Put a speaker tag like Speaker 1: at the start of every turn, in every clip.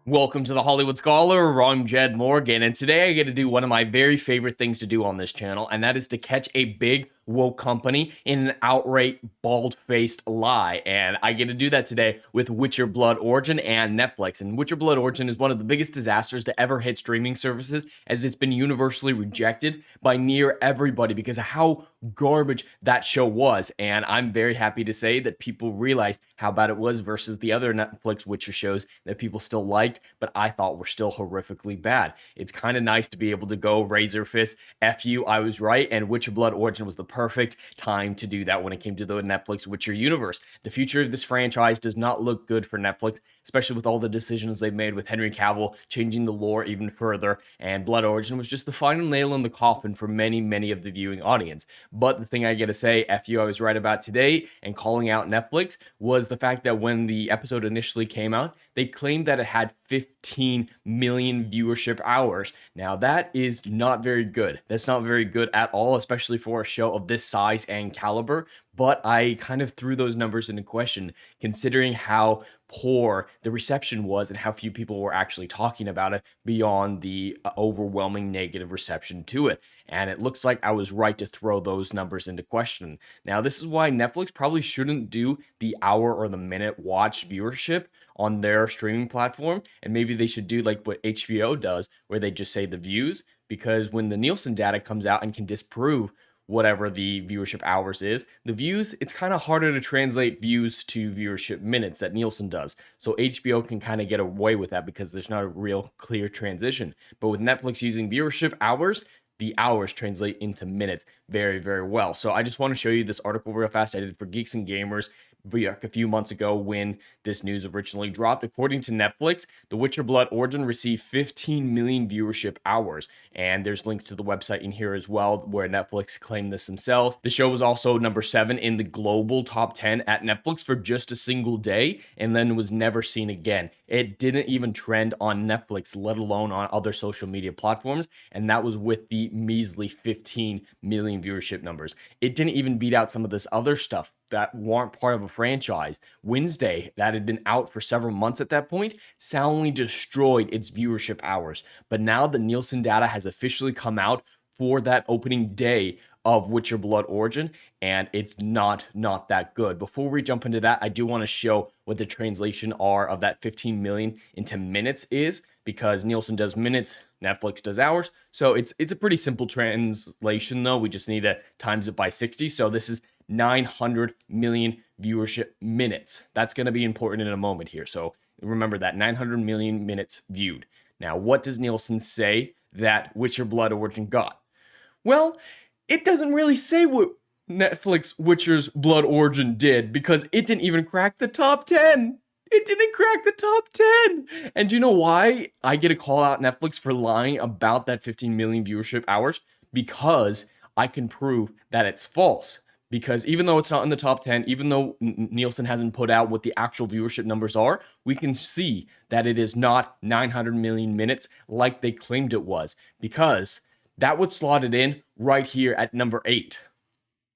Speaker 1: Welcome to the Hollywood Scholar. I'm Jed Morgan, and today I get to do one of my very favorite things to do on this channel, and that is to catch a big woke company in an outright bald-faced lie. And I get to do that today with Witcher Blood Origin and Netflix. And Witcher Blood Origin is one of the biggest disasters to ever hit streaming services, as it's been universally rejected by near everybody because of how garbage that show was. And I'm very happy to say that people realized how bad it was versus the other Netflix Witcher shows that people still liked, but I thought were still horrifically bad. It's kind of nice to be able to go razor fist, F you, I was right, and Witcher Blood Origin was the perfect time to do that when it came to the Netflix Witcher universe. The future of this franchise does not look good for Netflix, especially with all the decisions they've made with Henry Cavill changing the lore even further, and Blood Origin was just the final nail in the coffin for many of the viewing audience. But the thing I gotta say, F you, I was right about today, and calling out Netflix, was the fact that when the episode initially came out, they claimed that it had 15 million viewership hours. Now, that is not very good. That's not very good at all, especially for a show of this size and caliber. But I kind of threw those numbers into question, considering how poor the reception was and how few people were actually talking about it beyond the overwhelming negative reception to it. And it looks like I was right to throw those numbers into question. Now, this is why Netflix probably shouldn't do the hour or the minute watch viewership on their streaming platform, and maybe they should do like what HBO does, where they just say the views, because when the Neilson data comes out and can disprove whatever the viewership hours is, the views, it's kind of harder to translate views to viewership minutes that Neilson does. So HBO can kind of get away with that because there's not a real clear transition. But with Netflix using viewership hours, the hours translate into minutes very well. So I just want to show you this article real fast I did for Geeks and Gamers a few months ago when this news originally dropped. According to Netflix, The Witcher Blood Origin received 15 million viewership hours, and there's links to the website in here as well where Netflix claimed this themselves. The show was also number 7 in the global top 10 at Netflix for just a single day, and then was never seen again. It didn't even trend on Netflix, let alone on other social media platforms, and that was with the measly 15 million viewership numbers. It didn't even beat out some of this other stuff that weren't part of a franchise. Wednesday, that had been out for several months at that point, soundly destroyed its viewership hours. But now the Neilson data has officially come out for that opening day of Witcher Blood Origin, and it's not that good. Before we jump into that, I do want to show what the translation are of that 15 million into minutes is, because Neilson does minutes, Netflix does hours. So it's a pretty simple translation though. We just need to times it by 60. So this is 900 million viewership minutes. That's going to be important in a moment here. So remember that 900 million minutes viewed. Now, what does Neilson say that Witcher Blood Origin got? Well, it doesn't really say what Netflix Witcher's Blood Origin did, because it didn't even crack the top 10. It didn't crack the top 10. And do you know why I get to call out Netflix for lying about that 15 million viewership hours? Because I can prove that it's false. Because even though it's not in the top 10, even though Neilson hasn't put out what the actual viewership numbers are, we can see that it is not 900 million minutes like they claimed it was. Because that would slot it in right here at number 8.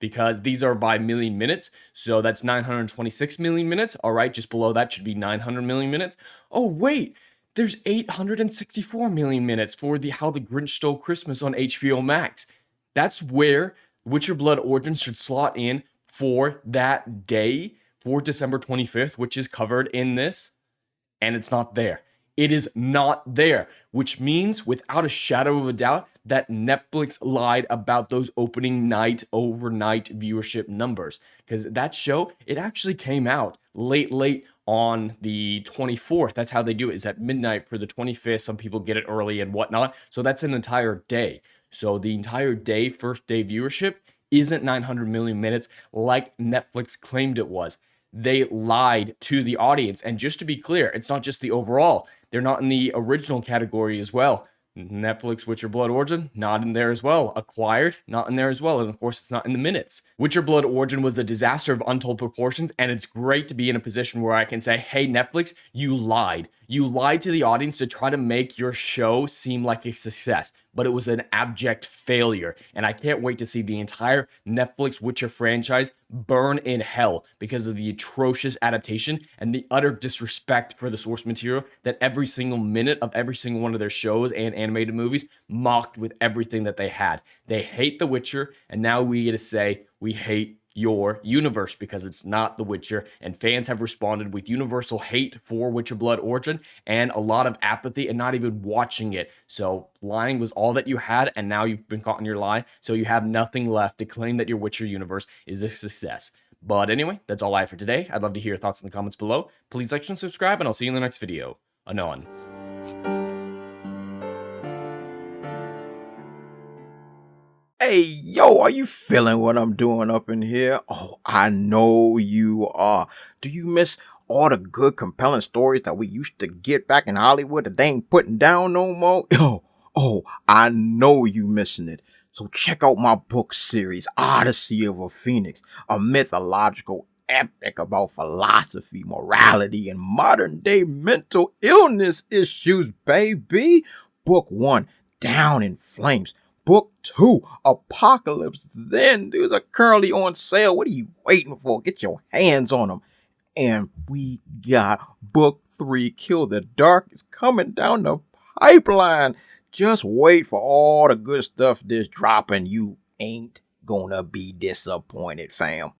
Speaker 1: Because these are by million minutes, so that's 926 million minutes. All right, just below that should be 900 million minutes. Oh, wait, there's 864 million minutes for the How the Grinch Stole Christmas on HBO Max. That's where Witcher Blood Origin should slot in for that day, for December 25th, which is covered in this, and it's not there. It is not there, which means without a shadow of a doubt that Netflix lied about those opening night, overnight viewership numbers. Because that show, it actually came out late on the 24th. That's how they do it, is at midnight for the 25th. Some people get it early and whatnot. So that's an entire day. So the entire day, first day viewership, isn't 900 million minutes like Netflix claimed it was. They lied to the audience. And just to be clear, it's not just the overall. They're not in the original category as well. Netflix Witcher Blood Origin, not in there as well. Acquired, not in there as well. And of course, it's not in the minutes. Witcher Blood Origin was a disaster of untold proportions, and it's great to be in a position where I can say, hey, Netflix, you lied. You lied to the audience to try to make your show seem like a success, but it was an abject failure. And I can't wait to see the entire Netflix Witcher franchise burn in hell because of the atrocious adaptation and the utter disrespect for the source material that every single minute of every single one of their shows and animated movies mocked with everything that they had. They hate The Witcher, and now we get to say we hate your universe because it's not The Witcher, and fans have responded with universal hate for Witcher Blood Origin and a lot of apathy and not even watching it. So lying was all that you had, and now you've been caught in your lie, so you have nothing left to claim that your Witcher universe is a success. But anyway, that's all I have for today. I'd love to hear your thoughts in the comments below. Please like and subscribe, and I'll see you in the next video. Anon.
Speaker 2: Hey, yo, are you feeling what I'm doing up in here? Oh, I know you are. Do you miss all the good, compelling stories that we used to get back in Hollywood that they ain't putting down no more? I know you missing it. So check out my book series, Odyssey of a Phoenix, a mythological epic about philosophy, morality, and modern-day mental illness issues, baby. Book 1, Down in Flames. Book 2, Apocalypse Then. These are currently on sale. What are you waiting for? Get your hands on them. And we got Book 3, Kill the Dark, is coming down the pipeline. Just wait for all the good stuff that's dropping. You ain't gonna be disappointed, fam.